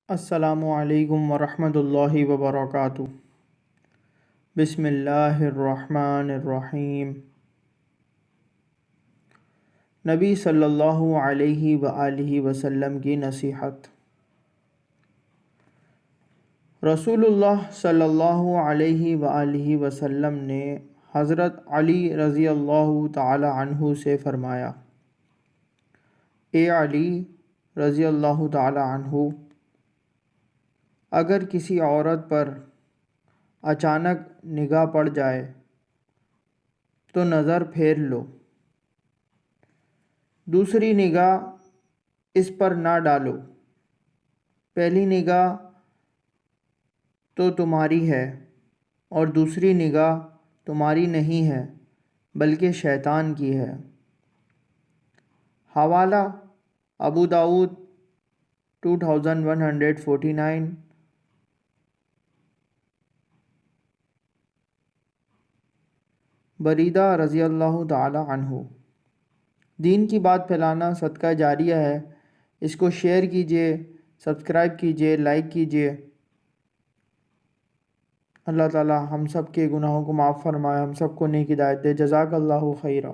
السلام علیکم ورحمۃ اللہ وبرکاتہ۔ بسم اللہ الرحمن الرحیم۔ نبی صلی اللہ علیہ وآلہ وسلم کی نصیحت۔ رسول اللہ صلی اللہ علیہ وآلہ وسلم نے حضرت علی رضی اللہ تعالی عنہ سے فرمایا: اے علی رضی اللہ تعالی عنہ، اگر کسی عورت پر اچانک نگاہ پڑ جائے تو نظر پھیر لو، دوسری نگاہ اس پر نہ ڈالو۔ پہلی نگاہ تو تمہاری ہے اور دوسری نگاہ تمہاری نہیں ہے بلکہ شیطان کی ہے۔ حوالہ ابو داؤد 2149۔ بریدہ رضی اللہ تعالی عنہ۔ دین کی بات پھیلانا صدقہ جاریہ ہے۔ اس کو شیئر کیجیے، سبسکرائب کیجیے، لائک کیجیے۔ اللہ تعالی ہم سب کے گناہوں کو معاف فرمائے، ہم سب کو نیک ہدایت دے۔ جزاک اللہ خیرہ۔